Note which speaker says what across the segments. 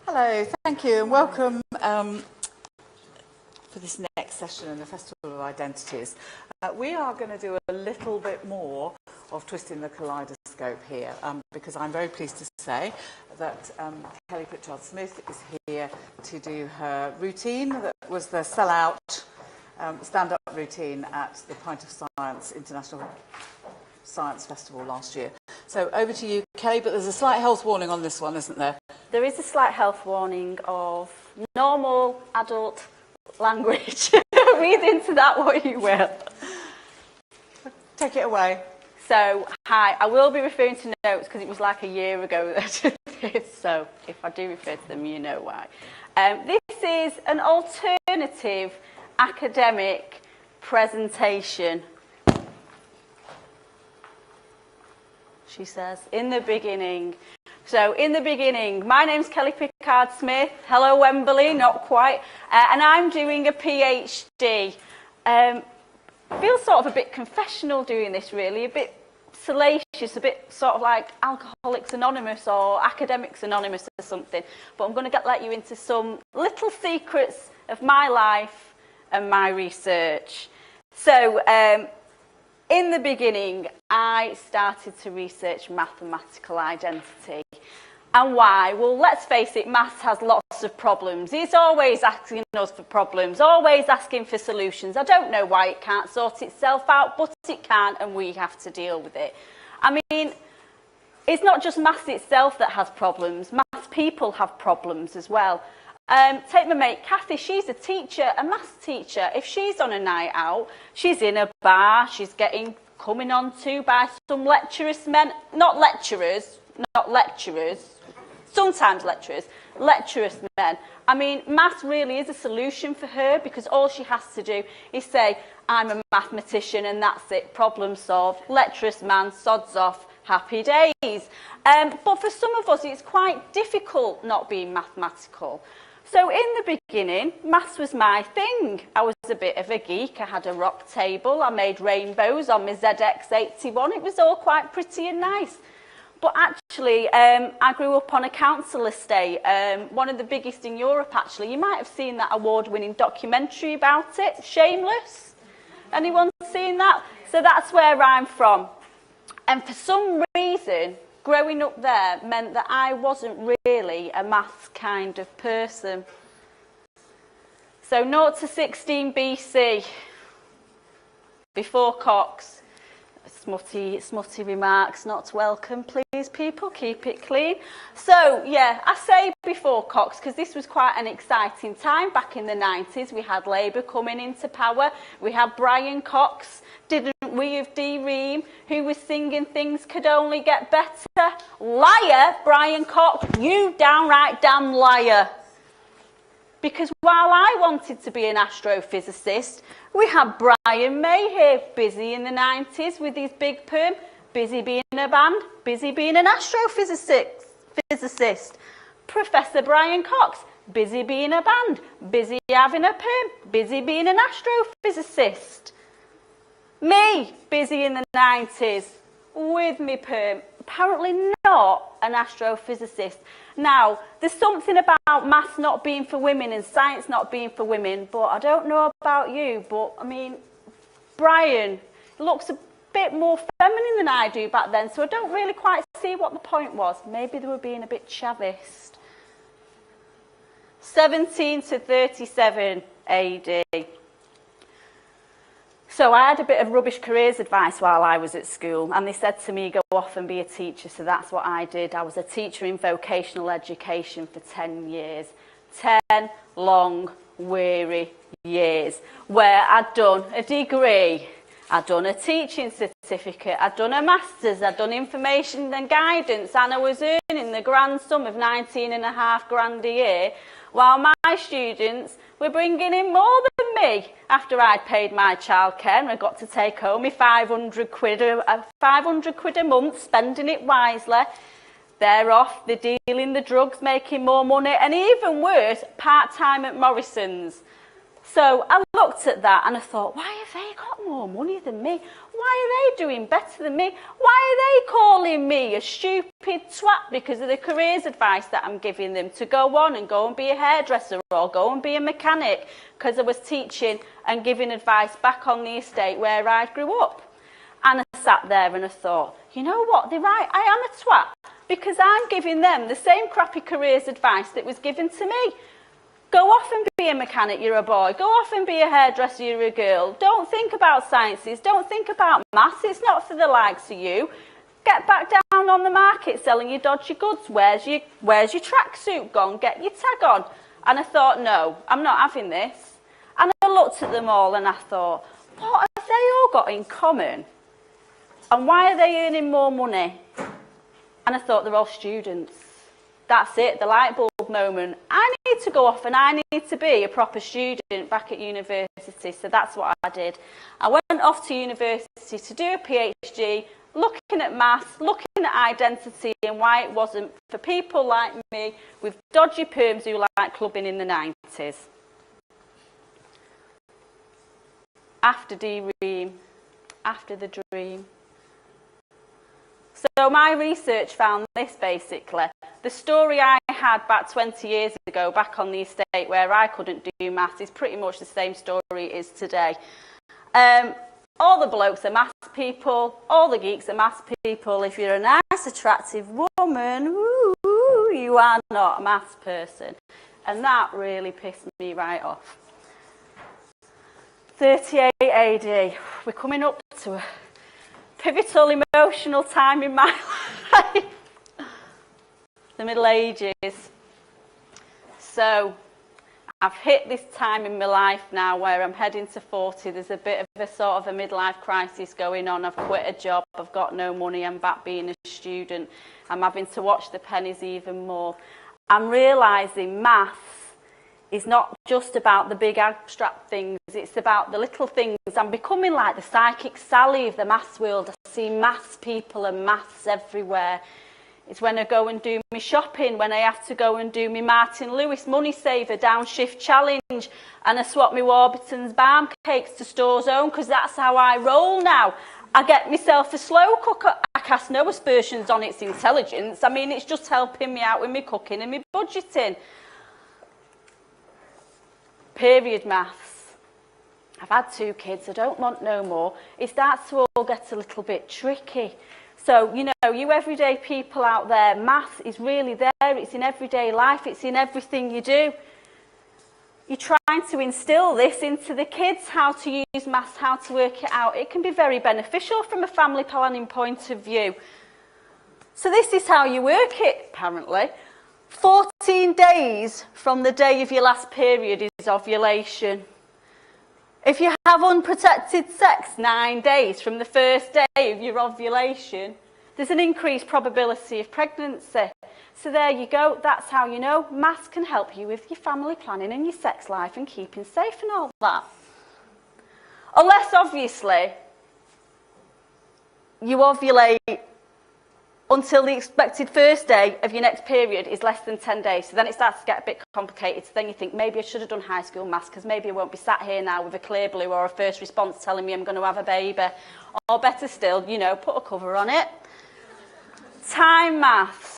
Speaker 1: Hello, thank you, and welcome for this next session in the Festival of Identities. We are going to do a little bit more of twisting the kaleidoscope here, because I'm very pleased to say that Kelly Pickard-Smith is here to do her routine. That was the sellout stand-up routine at the Pint of Science International Science Festival last year. So over to you, Kelly, but there's a slight health warning on this one, isn't there?
Speaker 2: There is a slight health warning of normal adult language. Read into that what you will.
Speaker 1: Take it away.
Speaker 2: So, hi, I will be referring to notes because it was like a year ago that I did this, so if I do refer to them, you know why. This is an alternative academic presentation. She says, in the beginning. So, in the beginning, my name's Kelly Pickard-Smith. Hello, Wembley, not quite. And I'm doing a PhD. Feels sort of a bit confessional doing this, really. A bit salacious, a bit sort of like Alcoholics Anonymous or Academics Anonymous or something. But I'm going to let you into some little secrets of my life and my research. So, in the beginning, I started to research mathematical identity. And why? Well, let's face it, maths has lots of problems. It's always asking us for problems, always asking for solutions. I don't know why it can't sort itself out, but it can, and we have to deal with it. I mean, it's not just maths itself that has problems. Maths people have problems as well. Take my mate Kathy, she's a teacher, a maths teacher. If she's on a night out, she's in a bar, she's getting coming on to by some lecturous men, not lecturers, sometimes lecturous men. I mean, maths really is a solution for her because all she has to do is say, I'm a mathematician and that's it, problem solved. Lecturous man, sods off, happy days. But for some of us, it's quite difficult not being mathematical. So in the beginning, maths was my thing. I was a bit of a geek. I had a rock table. I made rainbows on my ZX81. It was all quite pretty and nice. But actually, I grew up on a council estate, one of the biggest in Europe, actually. You might have seen that award-winning documentary about it, Shameless. Anyone seen that? So that's where I'm from. And for some reason, growing up there meant that I wasn't really a maths kind of person. So 0 to 16 BC, before Cox. Smutty remarks, not welcome, please, people, keep it clean. So, yeah, I say before Cox because this was quite an exciting time back in the 90s. We had Labour coming into power. We had Brian Cox, didn't we, of D-Ream, who was singing things could only get better. Liar, Brian Cox, you downright damn liar. Because while I wanted to be an astrophysicist, we had Brian May here, busy in the 90s with his big perm, busy being a band, busy being an astrophysicist. Professor Brian Cox, busy being a band, busy having a perm, busy being an astrophysicist. Me, busy in the 90s with me perm, apparently not an astrophysicist. Now, there's something about maths not being for women and science not being for women, but I don't know about you, but I mean, Brian looks a bit more feminine than I do back then, so I don't really quite see what the point was. Maybe they were being a bit Chavist. 17 to 37 AD. So I had a bit of rubbish careers advice while I was at school, and they said to me, go off and be a teacher, so that's what I did. I was a teacher in vocational education for 10 years. 10 long, weary years, where I'd done a degree, I'd done a teaching certificate, I'd done a master's, I'd done information and guidance, and I was earning the grand sum of 19.5 grand a year, while my students were bringing in more than me after I'd paid my childcare and I got to take home my 500 quid a month, spending it wisely. They're off, they're dealing the drugs, making more money, and even worse, part-time at Morrison's. So I looked at that and I thought, why have they got more money than me? why are they doing better than me? Why are they calling me a stupid twat because of the careers advice that I'm giving them to go on and go and be a hairdresser or go and be a mechanic because I was teaching and giving advice back on the estate where I grew up. And I sat there and I thought, you know what, they're right, I am a twat because I'm giving them the same crappy careers advice that was given to me. Go off and be a mechanic, you're a boy. Go off and be a hairdresser, you're a girl. Don't think about sciences. Don't think about maths. It's not for the likes of you. Get back down on the market selling your dodgy goods. Where's your tracksuit gone? Get your tag on. And I thought, no, I'm not having this. And I looked at them all and I thought, what have they all got in common? And why are they earning more money? And I thought, they're all students. That's it, the light bulb moment. I need to go off and I need to be a proper student back at university. So that's what I did. I went off to university to do a PhD, looking at maths, looking at identity and why it wasn't for people like me with dodgy perms who like clubbing in the 90s. After D-Ream, after the dream. So my research found this basically. The story I had back 20 years ago, back on the estate where I couldn't do maths, is pretty much the same story it is today. All the blokes are maths people, all the geeks are maths people. If you're a nice, attractive woman, woo, you are not a maths person. And that really pissed me right off. 38 AD, we're coming up to a pivotal emotional time in my life. The Middle Ages. So I've hit this time in my life now where I'm heading to 40. There's a bit of a sort of a midlife crisis going on. I've quit a job, I've got no money, I'm back being a student. I'm having to watch the pennies even more. I'm realising maths is not just about the big abstract things, it's about the little things. I'm becoming like the psychic Sally of the maths world. I see maths people and maths everywhere. It's when I go and do my shopping, when I have to go and do my Martin Lewis Money Saver Downshift Challenge, and I swap my Warburton's Balm Cakes to Store's Own, because that's how I roll now. I get myself a slow cooker. I cast no aspersions on its intelligence. I mean, it's just helping me out with my cooking and my budgeting. Period maths. I've had 2 kids, I don't want no more. It starts to all get a little bit tricky. So, you know, you everyday people out there, maths is really there, it's in everyday life, it's in everything you do. You're trying to instill this into the kids, how to use maths, how to work it out. It can be very beneficial from a family planning point of view. So this is how you work it, apparently. 14 days from the day of your last period is ovulation. If you have unprotected sex, 9 days from the first day of your ovulation, there's an increased probability of pregnancy. So there you go, that's how you know maths can help you with your family planning and your sex life and keeping safe and all that. Unless, obviously, you ovulate until the expected first day of your next period is less than 10 days. So then it starts to get a bit complicated. So then you think, maybe I should have done high school maths because maybe I won't be sat here now with a clear blue or a first response telling me I'm going to have a baby. Or better still, you know, put a cover on it. Time maths.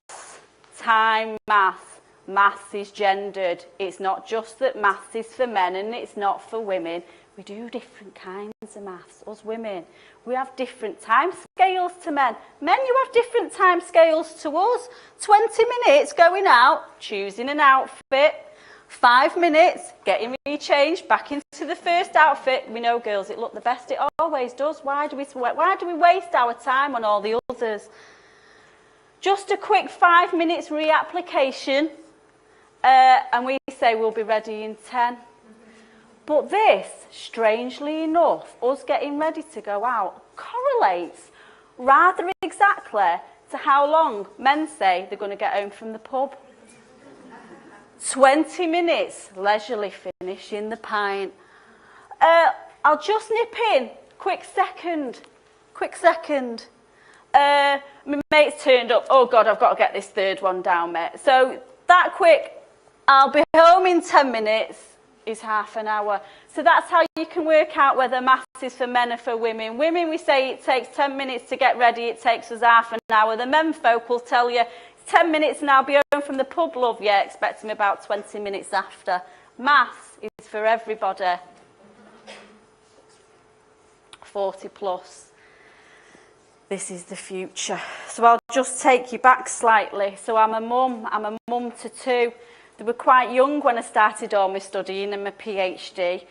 Speaker 2: Time maths. Maths is gendered. It's not just that maths is for men and it's not for women. We do different kinds of maths, us women. We have different time scales to men. Men, you have different time scales to us. 20 minutes going out, choosing an outfit. 5 minutes, getting rechanged back into the first outfit. We know, girls, it looked the best. It always does. Why do we waste our time on all the others? Just a quick 5 minutes reapplication, and we say we'll be ready in 10. But this, strangely enough, us getting ready to go out, correlates rather exactly to how long men say they're going to get home from the pub. 20 minutes, leisurely finishing the pint. I'll just nip in, quick second. My mate's turned up, oh God, I've got to get this third one down, mate. So that quick, I'll be home in 10 minutes. Is half an hour. So that's how you can work out whether maths for men or for women. Women, we say it takes 10 minutes to get ready, it takes us half an hour. The men folk will tell you, it's 10 minutes and I'll be home from the pub, love. Yeah, expect me about 20 minutes after. Maths is for everybody. 40 plus. This is the future. So I'll just take you back slightly. So I'm a mum to two. They were quite young when I started all my studying and my PhD.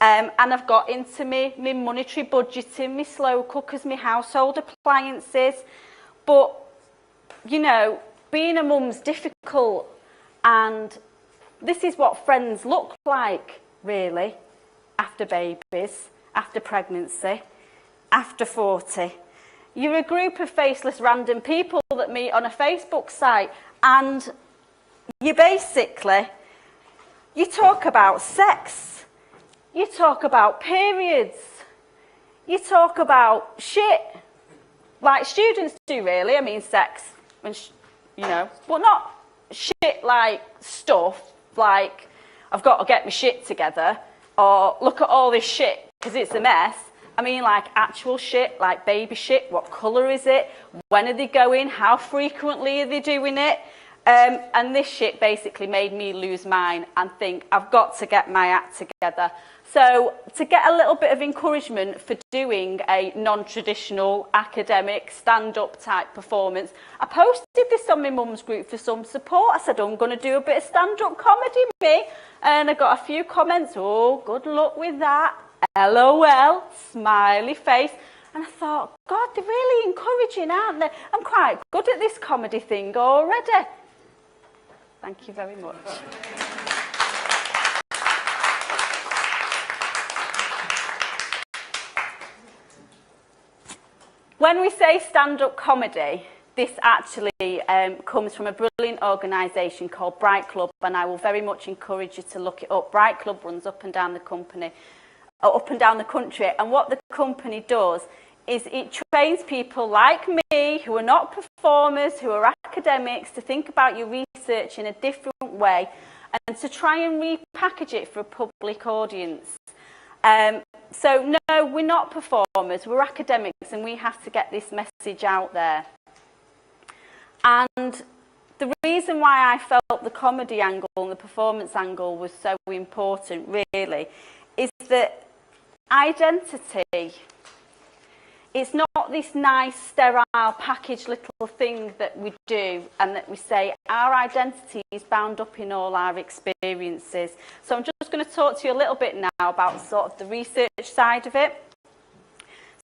Speaker 2: And I've got into my monetary budgeting, my slow cookers, my household appliances. But, you know, being a mum's difficult. And this is what friends look like, really, after babies, after pregnancy, after 40. You're a group of faceless random people that meet on a Facebook site, and you talk about sex, you talk about periods, you talk about shit, like students do really. I mean sex, and you know, but not shit like stuff, like I've got to get my shit together, or look at all this shit because it's a mess. I mean, like actual shit, like baby shit. What colour is it? When are they going? How frequently are they doing it? And this shit basically made me lose mine and think, I've got to get my act together. So to get a little bit of encouragement for doing a non-traditional academic stand-up type performance, I posted this on my mum's group for some support. I said, I'm going to do a bit of stand-up comedy, me. And I got a few comments, oh, good luck with that. LOL, smiley face. And I thought, God, they're really encouraging, aren't they? I'm quite good at this comedy thing already. Thank you very much. When we say stand-up comedy, this actually comes from a brilliant organisation called Bright Club, and I will very much encourage you to look it up. Bright Club runs up and down the country, and what the company does is it trains people like me, who are not performers, who are academics, to think about your research in a different way and to try and repackage it for a public audience. So no, we're not performers, we're academics, and we have to get this message out there. And the reason why I felt the comedy angle and the performance angle was so important, really, is that identity, it's not this nice, sterile, packaged little thing that we do and that we say our identity is bound up in all our experiences. So I'm just going to talk to you a little bit now about sort of the research side of it.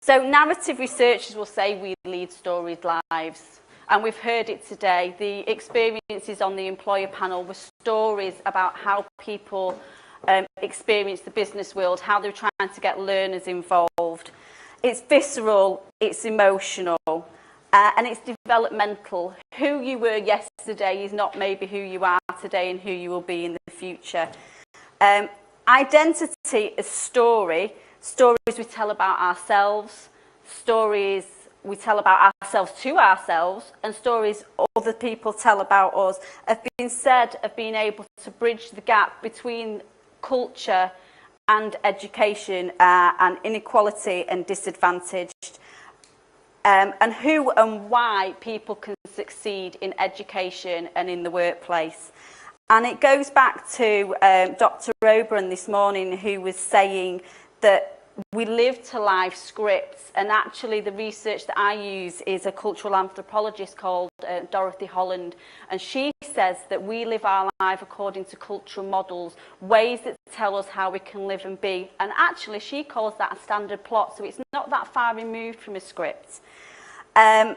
Speaker 2: So narrative researchers will say we lead storied lives. And we've heard it today. The experiences on the employer panel were stories about how people experience the business world, how they're trying to get learners involved. It's visceral, it's emotional, and it's developmental. Who you were yesterday is not maybe who you are today and who you will be in the future. Identity is stories we tell about ourselves, stories we tell about ourselves to ourselves, and stories other people tell about us have been said of being able to bridge the gap between culture and education and inequality and disadvantaged, and who and why people can succeed in education and in the workplace. And it goes back to Dr. Oberon this morning, who was saying that we live to life scripts, and actually the research that I use is a cultural anthropologist called Dorothy Holland, and she says that we live our life according to cultural models, ways that tell us how we can live and be, and actually she calls that a standard plot, so it's not that far removed from a script. And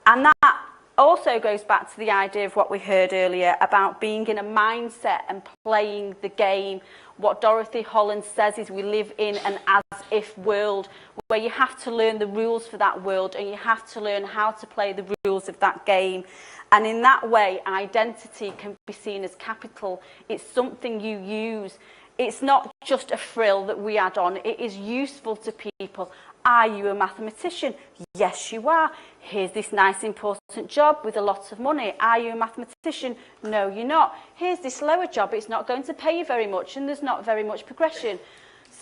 Speaker 2: that also goes back to the idea of what we heard earlier about being in a mindset and playing the game. What Dorothy Holland says is we live in an as-if world where you have to learn the rules for that world and you have to learn how to play the rules of that game. And in that way, identity can be seen as capital. It's something you use. It's not just a frill that we add on. It is useful to people. Are you a mathematician? Yes, you are. Here's this nice important job with a lot of money. Are you a mathematician? No, you're not. Here's this lower job. It's not going to pay you very much and there's not very much progression.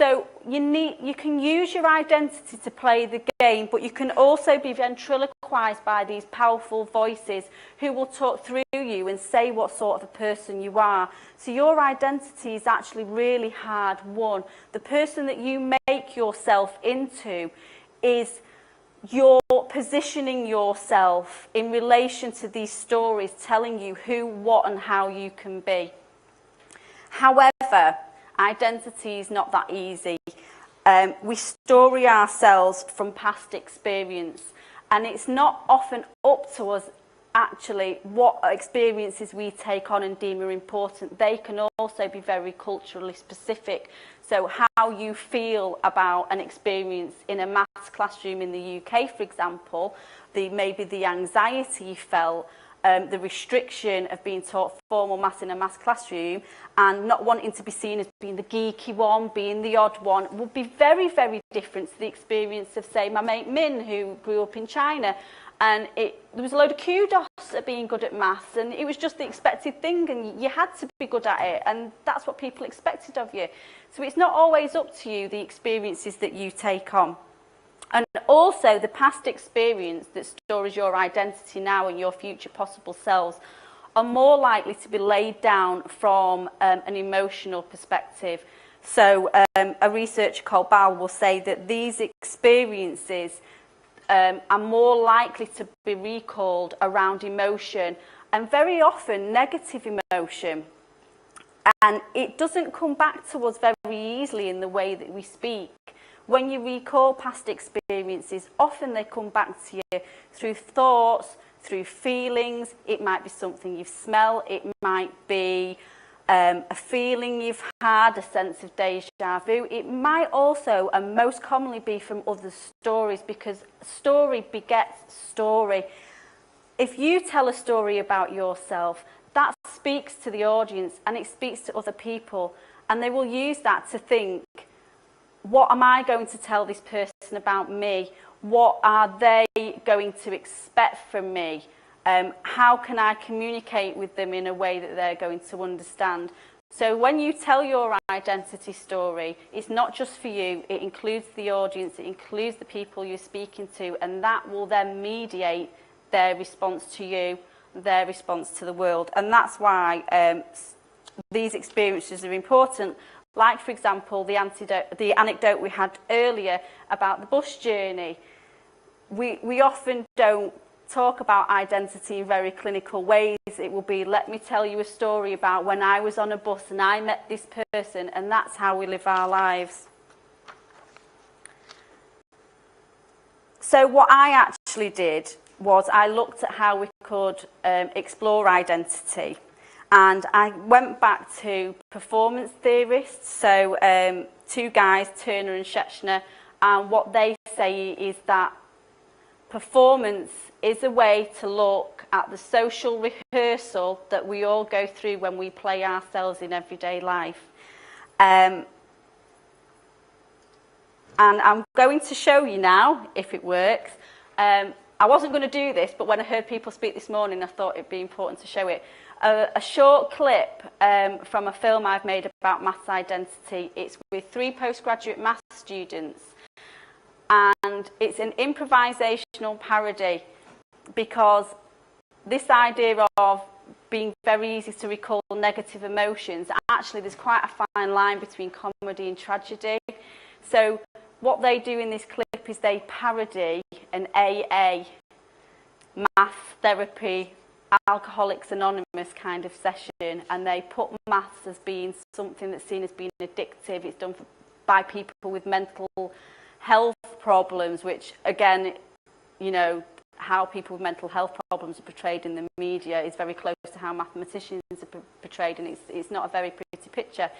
Speaker 2: So you can use your identity to play the game, but you can also be ventriloquized by these powerful voices who will talk through you and say what sort of a person you are. So your identity is actually really hard won. The person that you make yourself into is you're positioning yourself in relation to these stories, telling you who, what and how you can be. However, identity is not that easy. We story ourselves from past experience, and it's not often up to us actually what experiences we take on and deem are important. They can also be very culturally specific. So how you feel about an experience in a maths classroom in the UK, for example, maybe the anxiety you felt, the restriction of being taught formal maths in a maths classroom and not wanting to be seen as being the geeky one, being the odd one, would be very, very different to the experience of, say, my mate Min, who grew up in China. And there was a load of kudos at being good at maths, and it was just the expected thing, and you had to be good at it, and that's what people expected of you. So it's not always up to you, the experiences that you take on. And also the past experience that stores your identity now and your future possible selves are more likely to be laid down from an emotional perspective. So a researcher called Bal will say that these experiences are more likely to be recalled around emotion, and very often negative emotion. And it doesn't come back to us very easily in the way that we speak. When you recall past experiences, often they come back to you through thoughts, through feelings. It might be something you've smelled, it might be a feeling you've had, a sense of déjà vu. It might also, and most commonly, be from other stories, because story begets story. If you tell a story about yourself, that speaks to the audience and it speaks to other people, and they will use that to think, what am I going to tell this person about me? What are they going to expect from me? How can I communicate with them in a way that they're going to understand? So when you tell your identity story, it's not just for you, it includes the audience, it includes the people you're speaking to, and that will then mediate their response to you, their response to the world. And that's why these experiences are important. Like, for example, the anecdote we had earlier about the bus journey. We often don't talk about identity in very clinical ways. It will be, let me tell you a story about when I was on a bus and I met this person, and that's how we live our lives. So what I actually did was I looked at how we could explore identity. And I went back to performance theorists, so two guys, Turner and Schechner, and what they say is that performance is a way to look at the social rehearsal that we all go through when we play ourselves in everyday life. And I'm going to show you now, if it works. I wasn't going to do this, but when I heard people speak this morning, I thought it'd be important to show it. A short clip from a film I've made about maths identity. It's with 3 postgraduate maths students, and it's an improvisational parody, because this idea of being very easy to recall negative emotions, actually there's quite a fine line between comedy and tragedy. So what they do in this clip is they parody an AA, math therapy, Alcoholics Anonymous kind of session, and they put maths as being something that's seen as being addictive. It's done by people with mental health problems, which again, you know, how people with mental health problems are portrayed in the media is very close to how mathematicians are portrayed, and it's not a very pretty picture.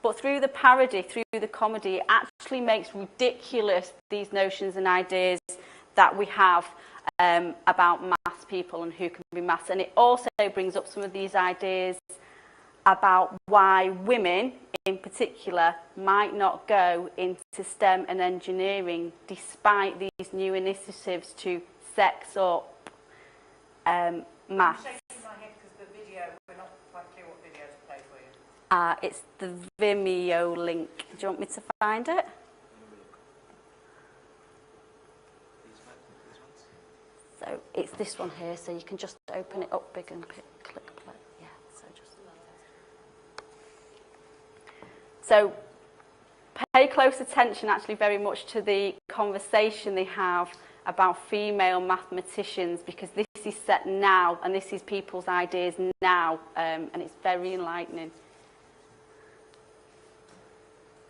Speaker 2: But through the parody, through the comedy, it actually makes ridiculous these notions and ideas that we have about maths people and who can be maths. And it also brings up some of these ideas about why women in particular might not go into STEM and engineering despite these new initiatives to sex up maths.
Speaker 1: I'm shaking my head because the video, we're not quite clear what video to play for you.
Speaker 2: It's the Vimeo link. Do you want me to find it? So it's this one here, so you can just open it up big and click play. Yeah, so pay close attention actually very much to the conversation they have about female mathematicians, because this is set now and this is people's ideas now, and it's very enlightening.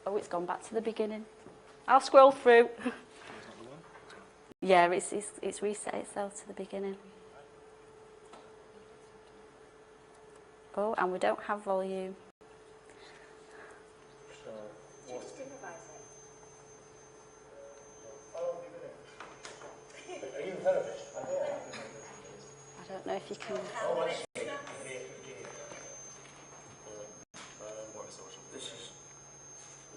Speaker 2: Oh, it's gone back to the beginning. I'll scroll through. Yeah, it's reset itself to the beginning. Oh, and we don't have volume.
Speaker 3: Just improvise it. Are you a therapist?
Speaker 2: I don't know if you can.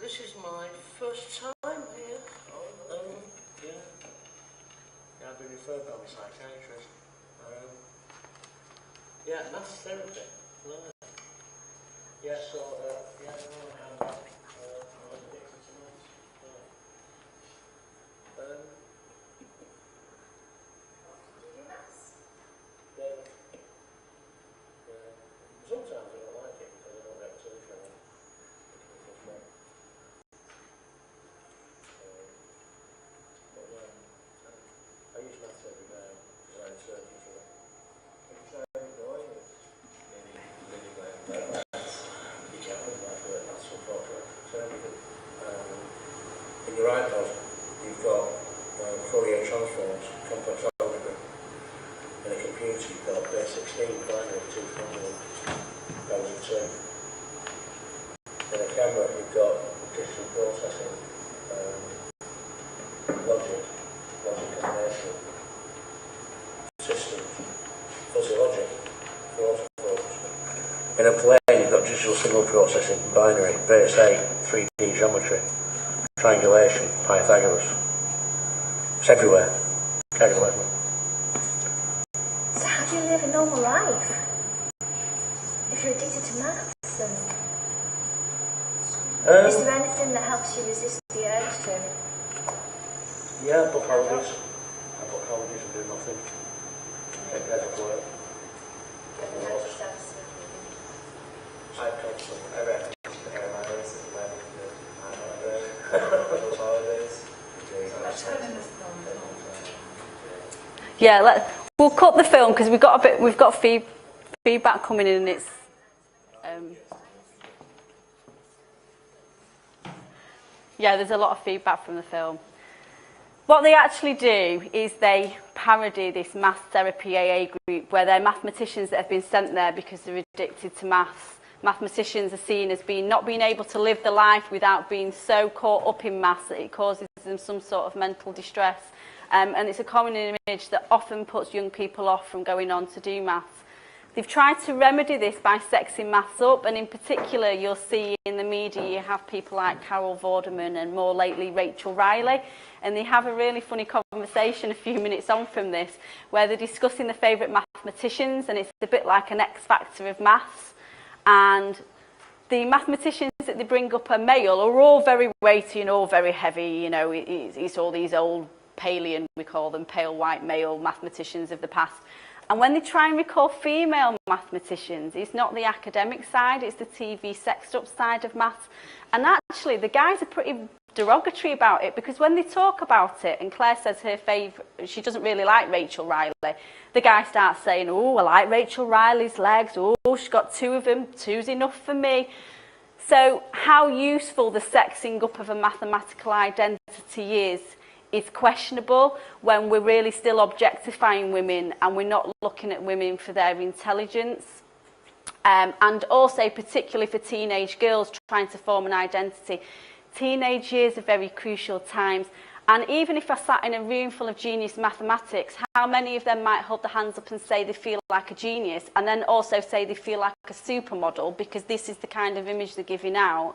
Speaker 3: This is my first time here. Yeah. I've been referred by my psychiatrist. Yeah, maths therapy. Yeah, so, yeah, I know how sometimes I don't like it because I don't get to the I use maths every day because I'm searching for it. It's very annoying. Really glad you can't put that for it, that's unfortunate. So in your iPod, you've got Fourier transforms, complex algebra. In a computer, you've got base 16, binary, 2 formula, those are 2. In a camera, you've got digital processing, logic combination, systems, fuzzy logic, for autofocus. In a plane, you've got digital signal processing, binary, base 8, 3D geometry, triangulation, Pythagoras. It's everywhere. Everywhere.
Speaker 4: So how do you live a normal life if you're addicted to maths? Is there anything that helps you resist the urge to?
Speaker 3: Yeah, I book holidays. I book holidays and do nothing. Take days off work. I constantly, I reckon, my race is when I book holidays.
Speaker 2: Yeah, we'll cut the film because we've got feedback coming in, and it's yeah, there's a lot of feedback from the film. What they actually do is they parody this maths therapy AA group, where they're mathematicians that have been sent there because they're addicted to maths. Mathematicians are seen as not being able to live the life without being so caught up in maths that it causes them some sort of mental distress. And it's a common image that often puts young people off from going on to do maths. They've tried to remedy this by sexing maths up, and in particular you'll see in the media you have people like Carol Vorderman and more lately Rachel Riley, and they have a really funny conversation a few minutes on from this where they're discussing their favourite mathematicians, and it's a bit like an X Factor of maths. And the mathematicians that they bring up are male, are all very weighty and all very heavy, you know, it's all these old Palian, we call them, pale white male mathematicians of the past. And when they try and recall female mathematicians, it's not the academic side, it's the TV sexed up side of maths. And actually, the guys are pretty derogatory about it, because when they talk about it, and Claire says her favourite, she doesn't really like Rachel Riley, the guy starts saying, oh, I like Rachel Riley's legs, oh, she's got 2 of them, 2's enough for me. So how useful the sexing up of a mathematical identity is questionable when we're really still objectifying women and we're not looking at women for their intelligence. And also particularly for teenage girls trying to form an identity. Teenage years are very crucial times, and even if I sat in a room full of genius mathematics, how many of them might hold their hands up and say they feel like a genius, and then also say they feel like a supermodel, because this is the kind of image they're giving out.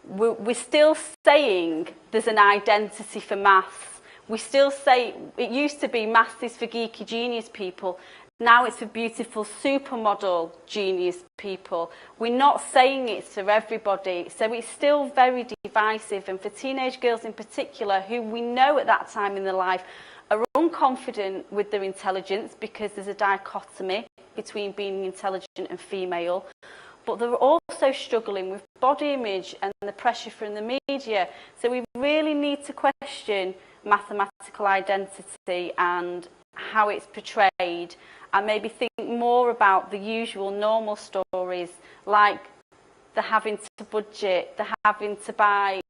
Speaker 2: We're still saying there's an identity for maths. We still say, it used to be maths is for geeky genius people. Now it's for beautiful supermodel genius people. We're not saying it's for everybody, so it's still very divisive. And for teenage girls in particular, who we know at that time in their life are unconfident with their intelligence because there's a dichotomy between being intelligent and female, but they're also struggling with body image and the pressure from the media. So we really need to question mathematical identity and how it's portrayed, and maybe think more about the usual normal stories, like the having to budget, the having to buy,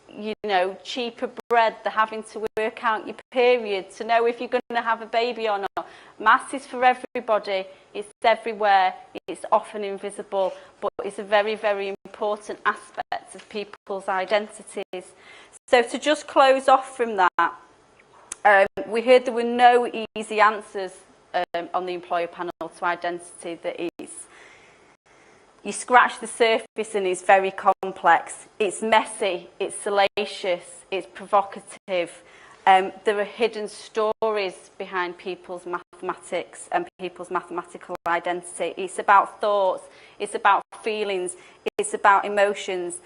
Speaker 2: you know, cheaper bread, the having to work out your period to know if you're going to have a baby or not. Maths is for everybody, it's everywhere, it's often invisible, but it's a very, very important aspect of people's identities. So to just close off from that, we heard there were no easy answers on the employer panel to identity. That is, you scratch the surface and it's very complex. It's messy, it's salacious, it's provocative. There are hidden stories behind people's mathematics and people's mathematical identity. It's about thoughts, it's about feelings, it's about emotions.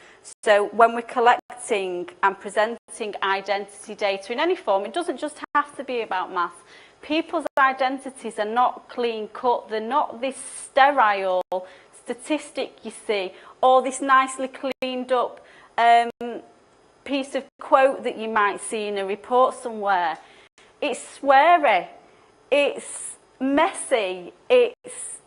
Speaker 2: So when we're collecting and presenting identity data in any form, it doesn't just have to be about maths. People's identities are not clean cut, they're not this sterile statistic you see, or this nicely cleaned up piece of quote that you might see in a report somewhere. It's sweary, it's messy,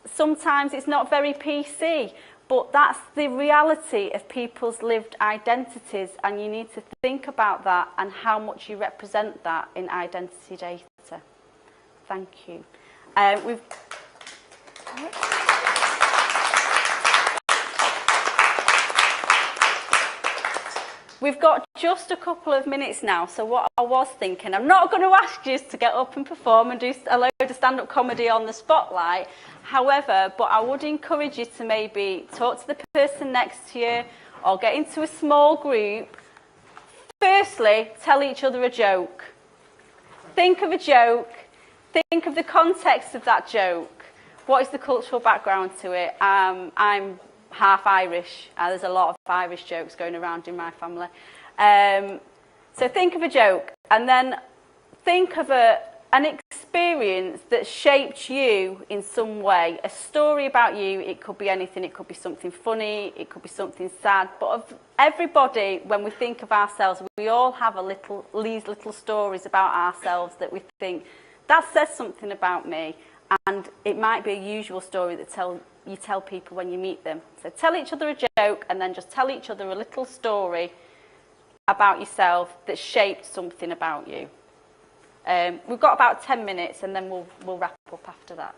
Speaker 2: sometimes it's not very PC, but that's the reality of people's lived identities, and you need to think about that and how much you represent that in identity data. Thank you. We've got just a couple of minutes now, so what I was thinking, I'm not going to ask you to get up and perform and do a load of stand-up comedy on the spotlight. However, but I would encourage you to maybe talk to the person next to you or get into a small group. Firstly, tell each other a joke. Think of a joke. Think of the context of that joke. What is the cultural background to it? I'm half Irish. There's a lot of Irish jokes going around in my family. So think of a joke, and then think of an experience that shaped you in some way. A story about you, it could be anything. It could be something funny, it could be something sad. But of everybody, when we think of ourselves, we all have these little stories about ourselves that we think, that says something about me. And it might be a usual story that you tell people when you meet them. So tell each other a joke, and then just tell each other a little story about yourself that shaped something about you. We've got about 10 minutes, and then we'll wrap up after that.